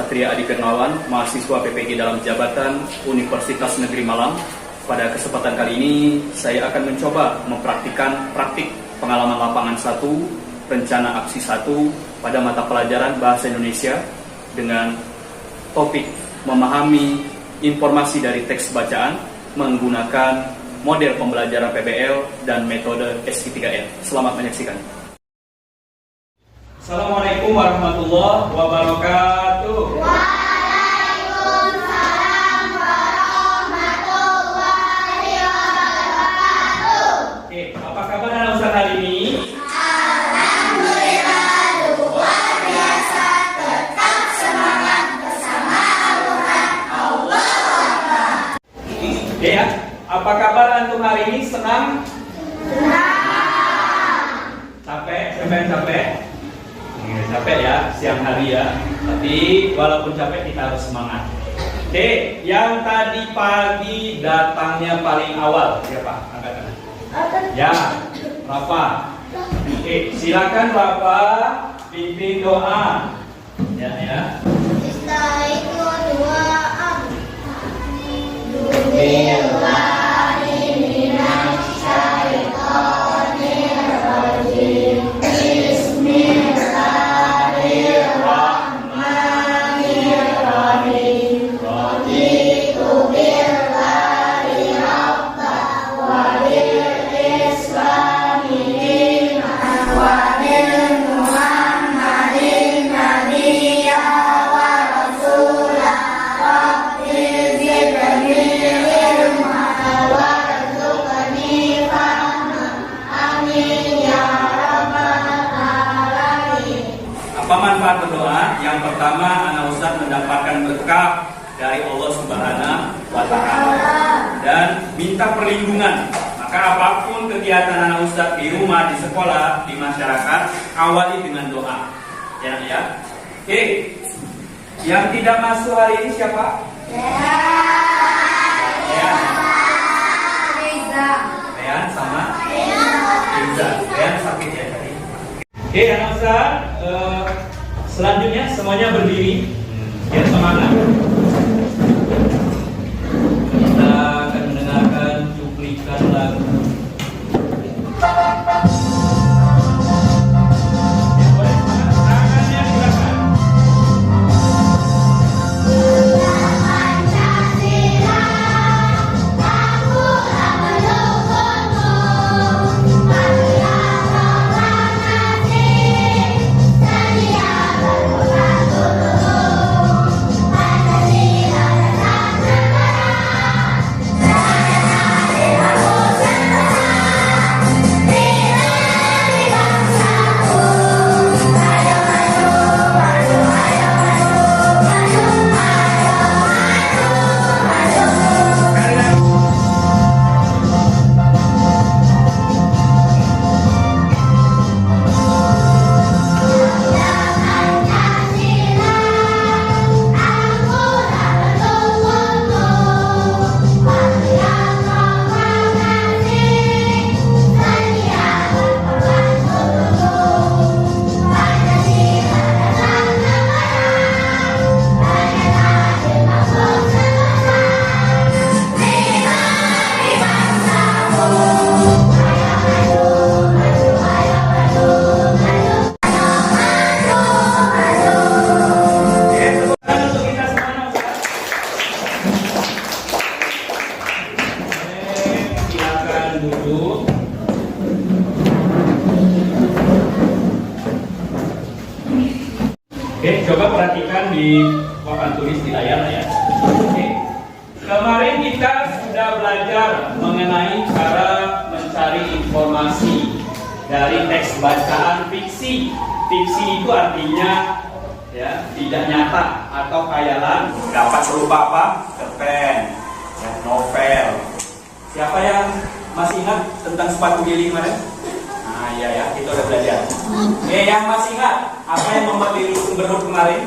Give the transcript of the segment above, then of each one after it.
Satria Adi Firmawan, mahasiswa PPG dalam jabatan Universitas Negeri Malang. Pada kesempatan kali ini, saya akan mencoba mempraktikkan praktik pengalaman lapangan 1, rencana aksi 1 pada mata pelajaran Bahasa Indonesia dengan topik memahami informasi dari teks bacaan menggunakan model pembelajaran PBL dan metode SI3N. Selamat menyaksikan. Assalamualaikum warahmatullahi wabarakatuh. Waalaikumsalam warahmatullahi wabarakatuh. Oke, apa kabar anak Ustaz hari ini? Alhamdulillah, luar biasa, tetap semangat bersama Al-Quran Allah. Oke ya, apa kabar antum hari ini? Senang? Capek? Siapa yang capek? Capek ya, siang hari ya. Tapi walaupun capek kita harus semangat. Oke, yang tadi pagi datangnya paling awal siapa? Angkat tangan. Ya, Rafa. Oke, silakan Rafa pimpin doa. Ya. Apa manfaat berdoa? Yang pertama, anak Ustaz mendapatkan berkah dari Allah Subhanahu wa Ta'ala dan minta perlindungan. Maka apapun kegiatan anak Ustaz di rumah, di sekolah, di masyarakat, awali dengan doa. Ya. Oke. Yang tidak masuk hari ini siapa? Rehan sama Riza. Rehan sakit ya tadi. Oke, anak Ustaz, selanjutnya semuanya berdiri. Biar semangat. Kita akan mendengarkan cuplikan lagu. Boleh semangat, tangannya silakan. Oke, coba perhatikan di papan tulis di layar ya. Oke. Kemarin kita sudah belajar mengenai cara mencari informasi dari teks bacaan fiksi. Fiksi itu artinya ya tidak nyata atau khayalan, dapat berupa apa? Cerpen, ya, novel. Siapa yang masih ingat tentang sepatu lili kemarin? Nah, iya ya, kita udah belajar. Yang masih ingat apa yang membuat lili semberut kemarin?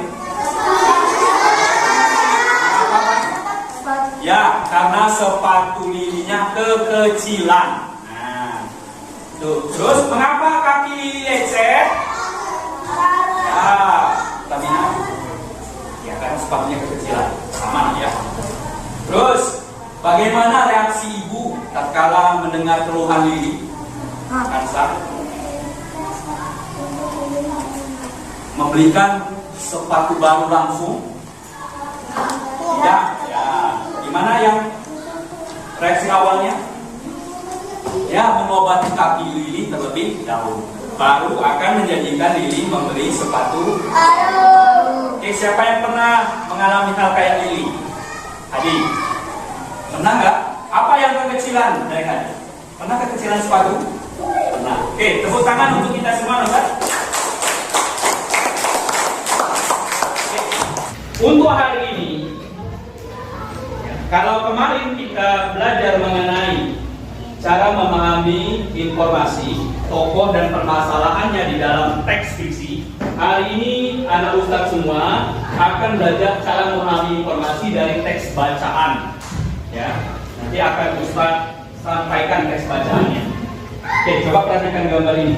Ya, karena sepatu lilinya kekecilan. Nah, tuh. Terus mengapa kaki lili lecet? Ya, Tamina. Ya, karena akan sepatunya kekecilan. Sama ya. Terus, bagaimana reaksi ibu tatkala mendengar keluhan Lili? Kansa membelikan sepatu baru langsung? Ya, ya. Gimana yang reaksi awalnya? Ya, mengobati kaki Lili terlebih dahulu. Baru akan menjadikan Lili membeli sepatu baru. Oke, siapa yang pernah mengalami hal kayak Lili? Adi, pernah nggak? Apa yang kekecilan dari Adi? Pernah kekecilan sepatu? Pernah. Oke, tepuk tangan untuk kita semua, Ustaz. Oke. Untuk hari ini, kalau kemarin kita belajar mengenai cara memahami informasi, tokoh dan permasalahannya di dalam teks fiksi, hari ini anak ustadz semua akan belajar cara memahami informasi dari teks bacaan. Ya, nanti akan ustadz sampaikan teks bacaannya. Oke, coba perhatikan gambar ini.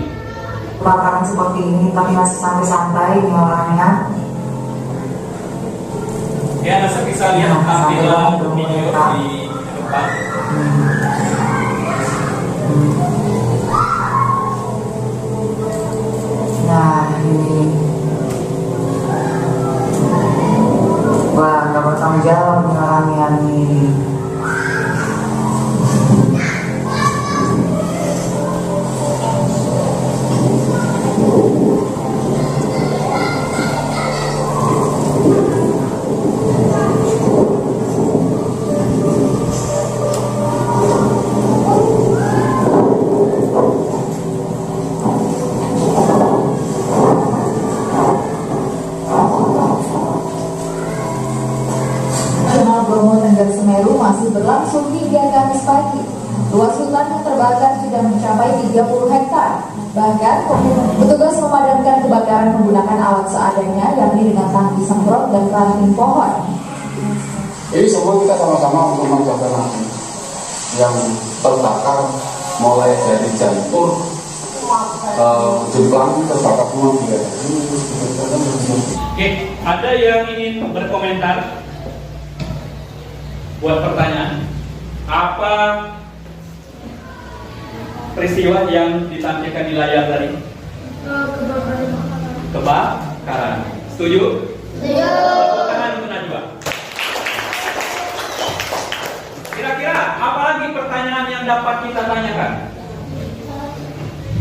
Kebakaran seperti ini tapi masih santai-santai ini orangnya. Ya, Anda bisa lihat tampilan video di depan. Nah ini, wah nggak bertanggung jawab mengalami ini. Semeru masih berlangsung hingga Kamis pagi. Luas hutan yang terbakar sudah mencapai 30 hektar. Bahkan petugas memadamkan kebakaran menggunakan alat seadanya, yakni dengan tangki semprot dan ranting pohon. Jadi semua kita sama-sama untuk menjaga api yang terbakar mulai dari jantung, jemplang terbakar semua juga. Oke, ada yang ingin berkomentar? Buat pertanyaan, apa peristiwa yang ditampilkan di layar tadi? Kebakaran. Setuju? Setuju. Tepuk tangan untuk Najwa. Kira-kira apa lagi pertanyaan yang dapat kita tanyakan?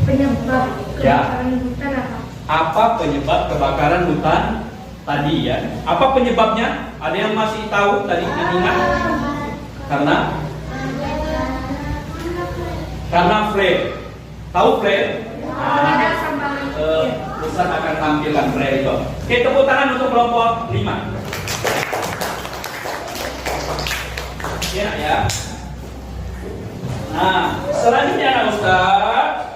Penyebab Ya. kebakaran hutan apa? Apa penyebab kebakaran hutan tadi ya? Apa penyebabnya? Ada yang masih tahu tadi yang ingat? Karena flare. Tahu flare? Ada sambal Ustaz akan tampilkan flare itu. Oke, tepuk tangan untuk kelompok 5. Ya. Nah, selanjutnya Ustaz,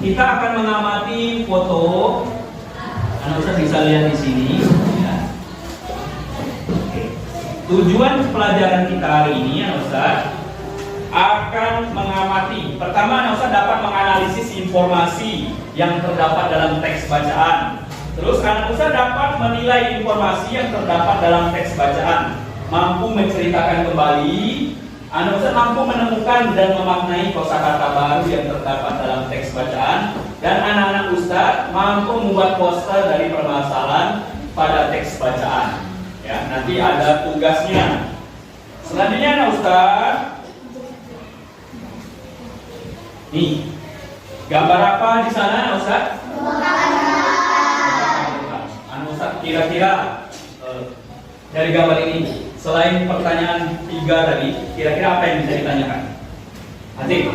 kita akan mengamati foto. Ustaz bisa lihat di sini. Ya. Tujuan pelajaran kita hari ini, Ustaz, akan mengamati. Pertama, Ustaz dapat menganalisis informasi yang terdapat dalam teks bacaan. Terus, Ustaz dapat menilai informasi yang terdapat dalam teks bacaan, mampu menceritakan kembali. Ustaz mampu menemukan dan memaknai kosakata baru yang terdapat dalam teks bacaan, dan anak-anak Ustaz mampu membuat poster dari permasalahan pada teks bacaan. Ya, nanti ada tugasnya. Selanjutnya, Ustaz, nih gambar apa di sana, Ustaz? Ustaz, kira-kira dari gambar ini, selain pertanyaan 3 tadi, kira-kira apa yang bisa ditanyakan? Adik?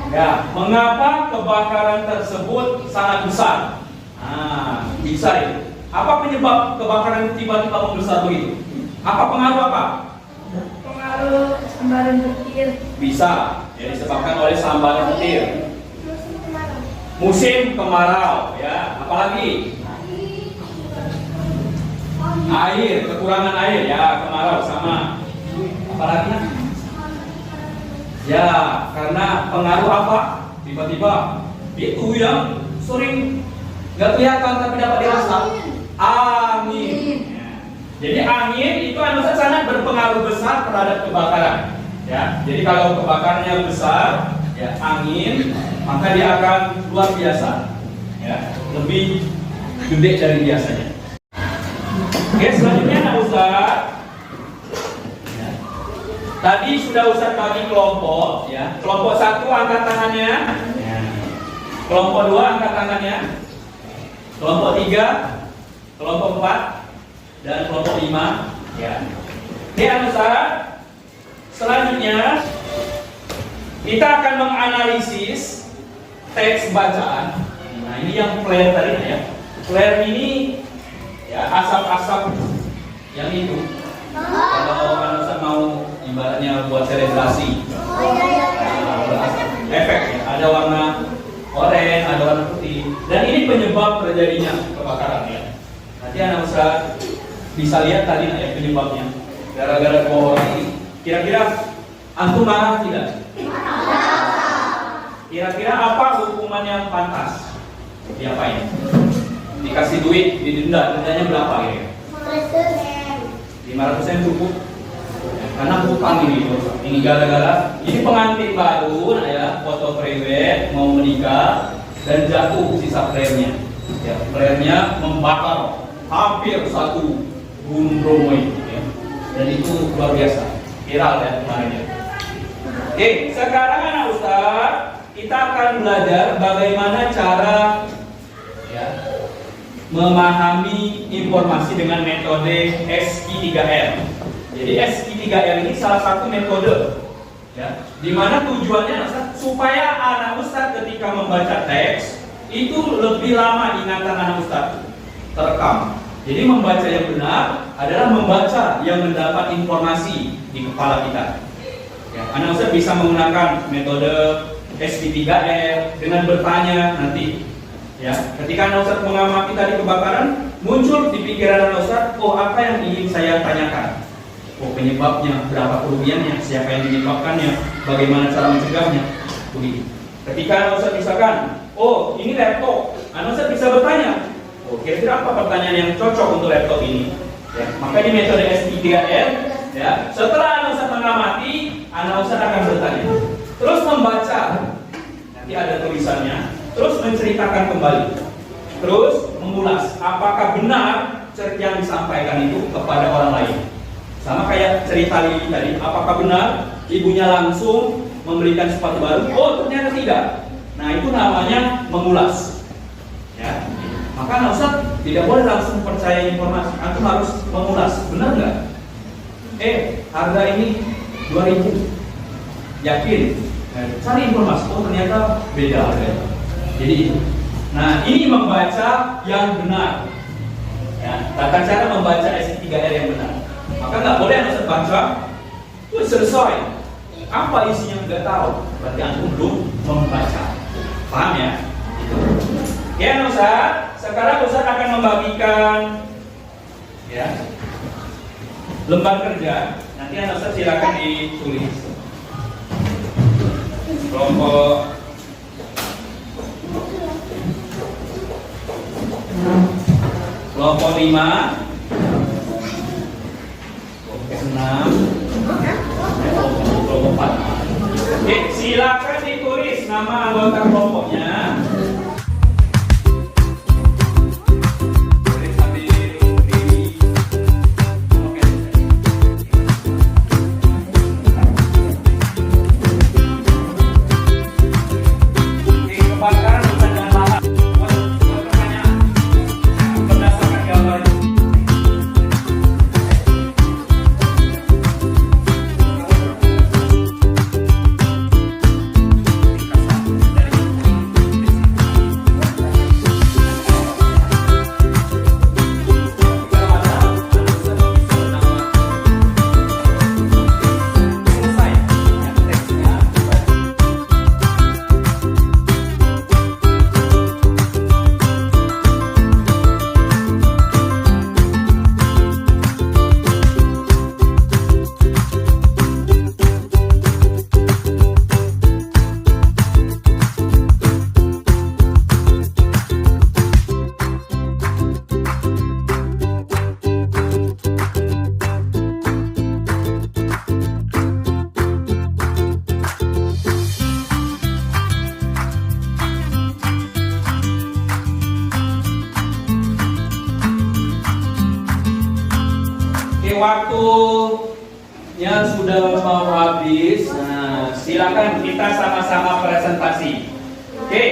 Ya, mengapa kebakaran tersebut sangat besar? Bisa ya. Apa penyebab kebakaran tiba-tiba membesar begitu? Apa pengaruh apa? pengaruh sambaran petir. Bisa, ya, disebabkan oleh sambaran petir. Musim kemarau, ya. Apalagi? Air, kekurangan air, ya, kemarau sama. Apalagi? Ya, karena pengaruh apa? Tiba-tiba itu yang sering nggak kelihatan tapi dapat dirasa? Angin. Ya. Jadi angin itu sangat berpengaruh besar terhadap kebakaran. Ya, jadi kalau kebakarnya besar, ya angin, maka dia akan luar biasa, ya, lebih gede dari biasanya. Oke, selanjutnya Nak Ustaz. Ya. Tadi sudah Ustaz bagi kelompok, ya. Kelompok 1 angkat tangannya, ya. Kelompok 2 angkat tangannya, kelompok 3, kelompok 4, dan kelompok 5, ya. Oke, Ustaz. Selanjutnya kita akan menganalisis teks bacaan. Nah, ini yang flare tadi ya. Flare ini ya asap-asap yang itu. Kalau Ustaz mau ibaratnya buat selebrasi. Efek ya. Ada warna oranye, ada warna putih. Dan ini penyebab terjadinya kebakaran ya. Nanti Ustaz bisa lihat tadi ya penyebabnya. Gara-gara dua orang ini. Kira-kira antum marah tidak? Kira-kira apa hukuman yang pantas? Diapain? Dikasih duit, didenda, dendanya berapa ya? 500 cukup. Karena bukan ini gara-gara ini pengantin baru, nah ya, foto prewed mau menikah dan jatuh sisa flare-nya. Ya, flare-nya membakar hampir 1 gunung Bromo itu. Ya. Dan itu luar biasa. Viral ya kemarin ya. Oke, sekarang anak Ustaz, kita akan belajar bagaimana cara ya, memahami informasi dengan metode SI3R. Jadi SI3R ini salah satu metode ya, di mana tujuannya Ustaz, supaya anak Ustaz ketika membaca teks itu lebih lama ingatan anak Ustaz terekam. Jadi membaca yang benar adalah membaca yang mendapat informasi di kepala kita. Ya, anak Ustaz bisa menggunakan metode SI3R dengan bertanya nanti. Ya, ketika anak Ustaz mengamati tadi kebakaran, muncul di pikiran anak Ustaz, oh apa yang ingin saya tanyakan? Oh penyebabnya, berapa kerugiannya, siapa yang menyebabkannya, bagaimana cara mencegahnya, begitu. Ketika anak Ustaz misalkan, oh ini laptop, anak Ustaz bisa bertanya. Oh, kira-kira apa pertanyaan yang cocok untuk laptop ini? Ya, maka di metode SI3R, ya, setelah anak Ustaz mengamati, anak Ustaz akan bertanya, terus membaca, nanti ada tulisannya, terus menceritakan kembali, terus mengulas, apakah benar cerita yang disampaikan itu kepada orang lain. Sama kayak cerita Lili tadi, apakah benar ibunya langsung memberikan sepatu baru? Oh, ternyata tidak. Nah, itu namanya mengulas. Ya. Maka anak Ustaz tidak boleh langsung percaya informasi, antum harus mengulas, benar nggak? Harga ini 2.000, yakin? Cari informasi, oh ternyata beda harganya. Jadi itu. Nah ini membaca yang benar. Ya, tata cara membaca SI3R yang benar. Maka nggak boleh anak Ustaz baca, selesai. Apa isinya nggak tahu, berarti antum belum membaca. Paham ya? Ya Ustaz, sekarang Ustaz akan membagikan ya lembar kerja. Nanti anak Ustaz silakan ditulis. Kelompok kelompok 5, kelompok 6, kelompok 4. Oke, silakan ditulis nama anggota kelompoknya. waktunya sudah mau habis. Nah, silakan kita sama-sama presentasi. Oke,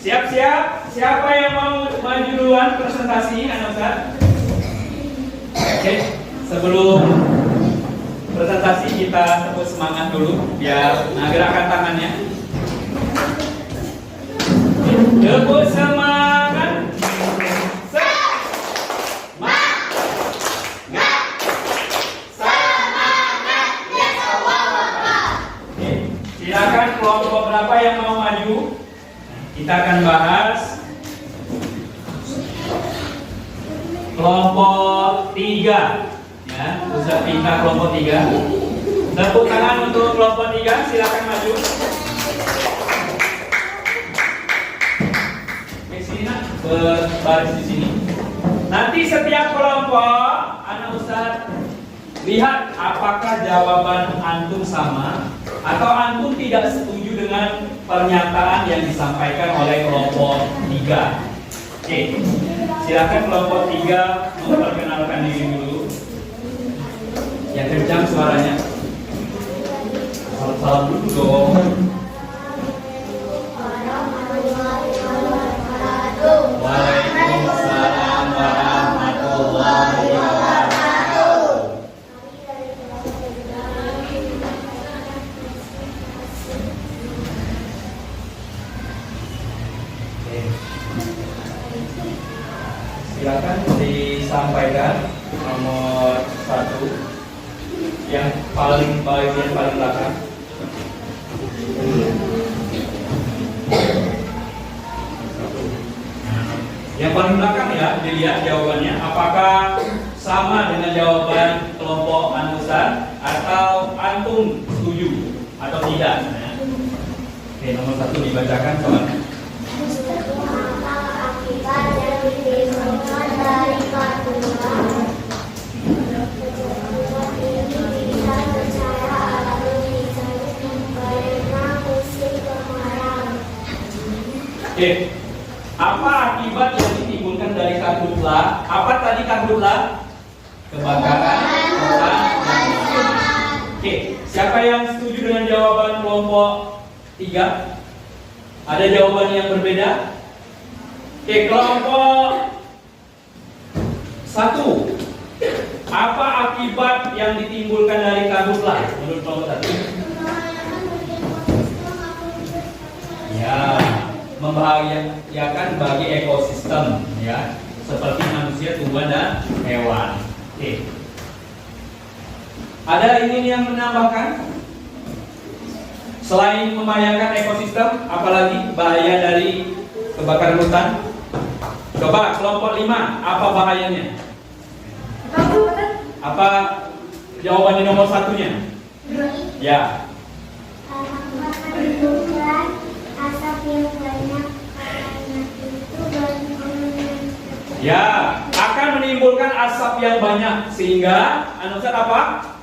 siap-siap. Siapa yang mau maju duluan presentasi, Ustaz? Oke, sebelum presentasi kita tepuk semangat dulu biar gerakan tangannya. Tepuk semangat. Silakan kelompok berapa yang mau maju? Kita akan bahas kelompok 3. Ya, Ustaz minta kelompok 3. Tepuk tangan untuk kelompok 3, silakan maju. Di sini nak, berbaris di sini. Nanti setiap kelompok, anak Ustaz lihat apakah jawaban antum sama atau antum tidak setuju dengan pernyataan yang disampaikan oleh kelompok 3. Oke, silakan kelompok 3 memperkenalkan diri dulu. Yang kencang suaranya. Salam dulu dong. Waalaikumsalam warahmatullahi wabarakatuh. Silakan disampaikan nomor 1 yang paling bagian paling belakang. Yang paling belakang ya, dilihat jawabannya apakah sama dengan jawaban kelompok Anusan atau antum setuju atau tidak. Oke, nomor 1 dibacakan soalnya. Oke, apa akibat yang ditimbulkan dari karhutlah? Apa tadi karhutlah? Kebakaran hutan. Oke, siapa yang setuju dengan jawaban kelompok 3? Ada jawaban yang berbeda? Oke, kelompok 1. Apa akibat yang ditimbulkan dari karhutlah menurut kelompok 1? Ya, membahayakan bagi ekosistem ya, seperti manusia, tumbuhan dan hewan. Oke. Ada ini yang menambahkan? Selain membahayakan ekosistem, apalagi bahaya dari kebakaran hutan? Coba kelompok 5, apa bahayanya? Apa jawabannya nomor 1-nya? Ya. Ya, akan menimbulkan asap yang banyak sehingga Ustaz apa?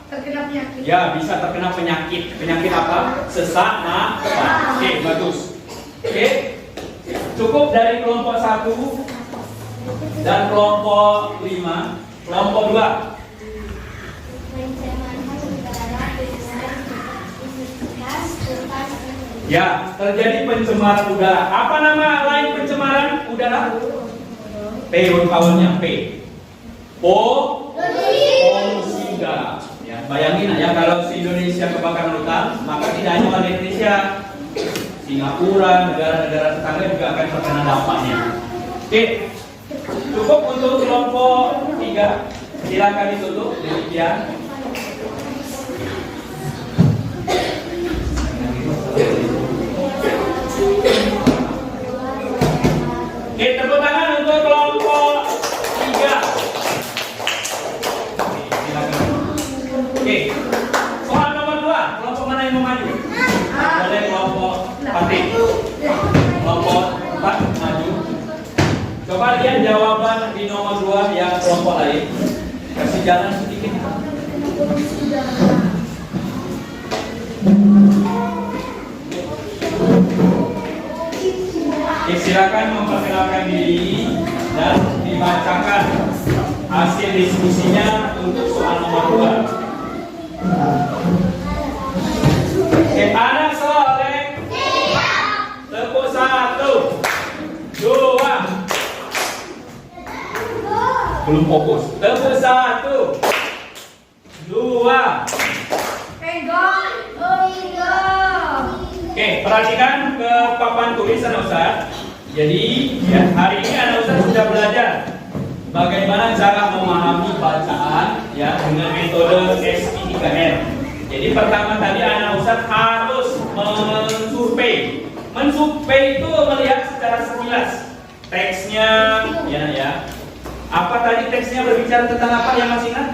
Terkena penyakit. Ya, bisa terkena penyakit. Penyakit apa? Sesak nafas. Oke, bagus. Oke. Cukup dari kelompok 1 dan kelompok 5. Kelompok 2. Ya, terjadi pencemaran udara. Apa nama lain pencemaran udara? P huruf awalnya P. Polusi udara. Ya, bayangin ya kalau di Indonesia kebakaran hutan, maka tidak hanya warga Indonesia, Singapura, negara-negara tetangga juga akan terkena dampaknya. Oke, cukup untuk kelompok 3. Silakan ditutup. Demikian. Oke, tepuk tangan untuk kelompok 3. Silakan. Oke, soal nomor 2, kelompok mana yang mau maju? Boleh kelompok 4. Kelompok 4 maju. Coba lihat jawaban di nomor 2 yang kelompok lain. Kasih jalan sedikit. Silakan memperkenalkan diri dan dibacakan hasil diskusinya untuk soal nomor 2. Oke, anak soleh. Tepuk 1, 2. Belum fokus. Tepuk 1, 2. Oke, perhatikan ke papan tulisan Ustaz. Jadi, ya, hari ini anak Ustaz sudah belajar bagaimana cara memahami bacaan ya dengan metode SI3N. Jadi pertama tadi anak Ustaz harus mensurvei. Mensurvei itu melihat secara sekilas teksnya, ya. Apa tadi teksnya berbicara tentang apa yang masih ingat?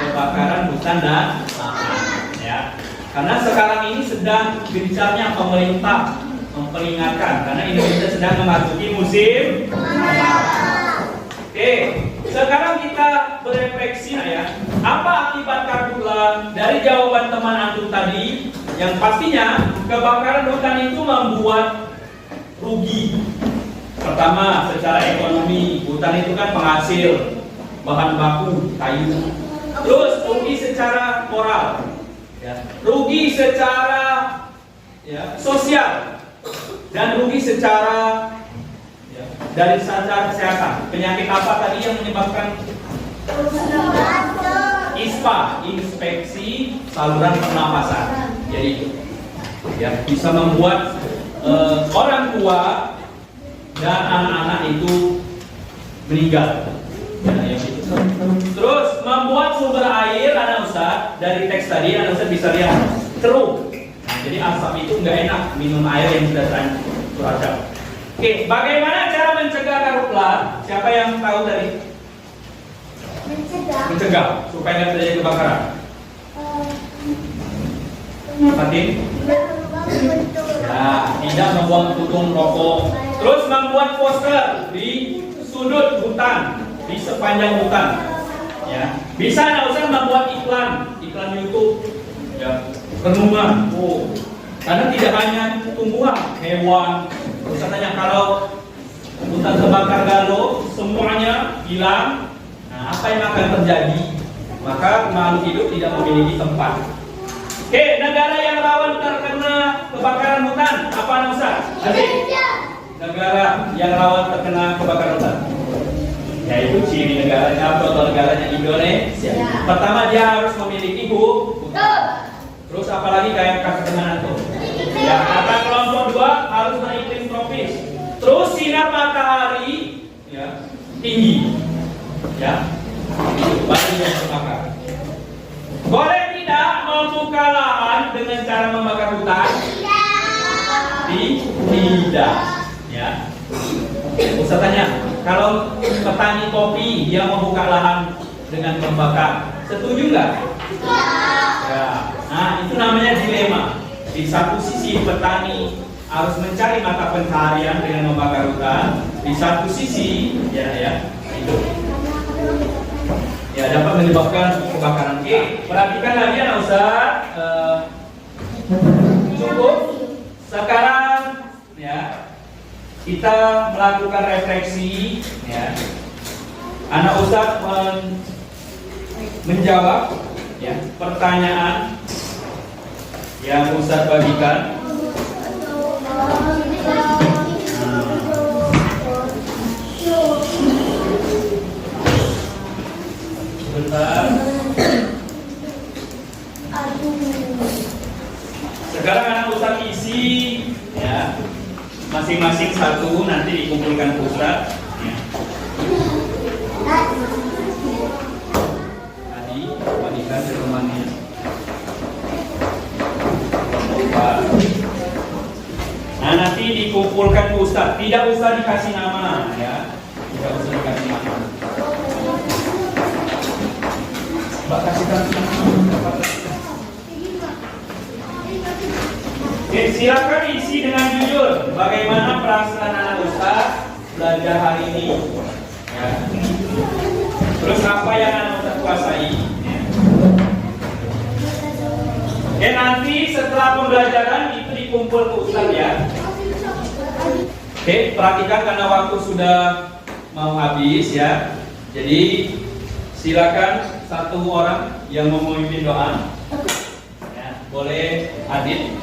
Kebakaran hutan dan lahan, ya. Karena sekarang ini sedang gencarnya pemerintah memperingatkan karena Indonesia sedang memasuki musim. Oke, sekarang kita berefleksi ya. Apa akibat karhutla dari jawaban teman antum tadi? Yang pastinya kebakaran hutan itu membuat rugi. Pertama, secara ekonomi, hutan itu kan penghasil bahan baku kayu. Terus rugi secara moral, ya. Rugi secara sosial, dan rugi secara dari secara kesehatan. Penyakit apa tadi yang menyebabkan? ISPA, infeksi saluran pernapasan. Jadi bisa membuat orang tua dan anak-anak itu meninggal. Terus membuat sumber air, anak Ustaz, dari teks tadi anak Ustaz bisa lihat keruh. Jadi asap itu nggak enak minum air yang sudah teracap. Oke, bagaimana cara mencegah karhutla? Siapa yang tahu tadi? Mencegah supaya nggak terjadi kebakaran. Fatin? Ya, tidak membuang puntung rokok. Terus membuat poster di sudut hutan, di sepanjang hutan. Ya, bisa nggak usah membuat iklan YouTube. Ya, renungan. Karena tidak hanya tumbuhan, hewan. Misalnya kalau hutan terbakar galo, semuanya hilang. Nah, apa yang akan terjadi? Maka makhluk hidup tidak memiliki tempat. Oke, negara yang rawan terkena kebakaran hutan apa Ustaz? Negara yang rawan terkena kebakaran hutan, yaitu ciri negaranya atau negaranya Indonesia. Pertama, dia harus memiliki hutan. Terus apalagi kayak kasih teman itu. Ya, kata kelompok 2 harus beriklim tropis. Terus sinar matahari tinggi. Ya. Itu baru yang terbakar. Boleh tidak membuka lahan dengan cara membakar hutan? Tidak. Ya. Ustaz tanya, kalau petani kopi dia membuka lahan dengan membakar, setuju nggak? Ya. Nah, itu namanya dilema. Di satu sisi petani harus mencari mata pencaharian dengan membakar hutan, di satu sisi itu dapat menyebabkan kebakaran. Oke, perhatikan lagi anak Ustaz. Cukup. Sekarang kita melakukan refleksi. Anak Ustaz menjawab pertanyaan yang Ustaz bagikan. Sebentar. Sekarang anak Ustaz isi masing-masing satu, nanti dikumpulkan ke Ustaz. Tadi bagikan ke temannya. Nah, nanti dikumpulkan ke Ustaz. Tidak usah dikasih nama, tidak usah dikasih nama. Mbak kasihkan nama. Oke, silakan isi dengan jujur. Bagaimana perasaan anak Ustaz belajar hari ini? Terus apa yang anak Ustaz kuasai? Oke, nanti setelah pembelajaran itu dikumpul ke Ustaz ya. Oke, perhatikan karena waktu sudah mau habis ya. Jadi silakan satu orang yang mau memimpin doa. Ya, boleh Adit.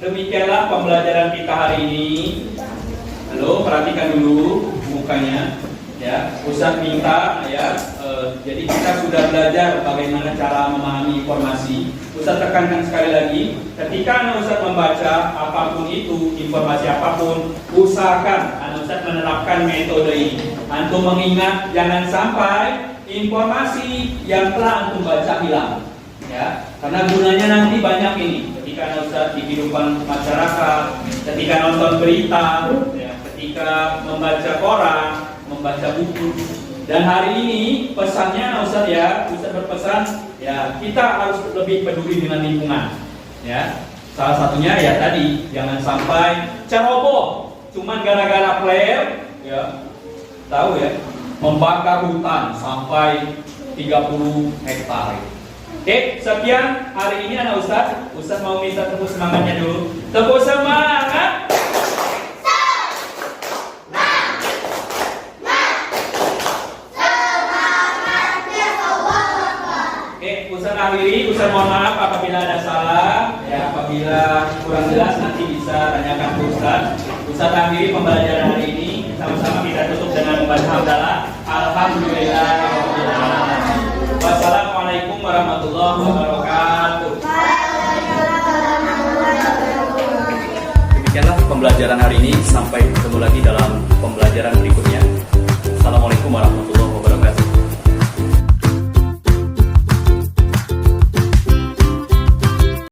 Demikianlah pembelajaran kita hari ini. Halo, perhatikan dulu mukanya ya. Ustadz minta ya. Jadi kita sudah belajar bagaimana cara memahami informasi. Ustadz tekankan sekali lagi, ketika anak Ustadz membaca apapun itu, informasi apapun, usahakan anak Ustadz menerapkan metode ini. Antum mengingat, jangan sampai informasi yang telah antum baca hilang. Ya, karena gunanya nanti banyak ini. Ketika Ustadz di kehidupan masyarakat, ketika nonton berita, ya, ketika membaca koran, membaca buku. Dan hari ini pesannya Ustadz ya, Ustadz berpesan ya kita harus lebih peduli dengan lingkungan. Ya, salah satunya ya tadi jangan sampai ceroboh, cuman gara-gara flare, ya tahu ya, membakar hutan sampai 30 hektar. Oke, sekian hari ini anak Ustadz. Ustadz mau minta tepuk semangatnya dulu. Tepuk semangat. Oke, Ustadz akhiri. Ustadz mohon maaf apabila ada salah. Ya, apabila kurang jelas nanti bisa tanyakan ke Ustadz. Ustadz akhiri pembelajaran hari ini. Sama-sama kita tutup dengan membaca hamdalah. Alhamdulillah. Wassalamualaikum warahmatullahi wabarakatuh. Demikianlah pembelajaran hari ini. Sampai ketemu lagi dalam pembelajaran berikutnya. Assalamualaikum warahmatullahi wabarakatuh.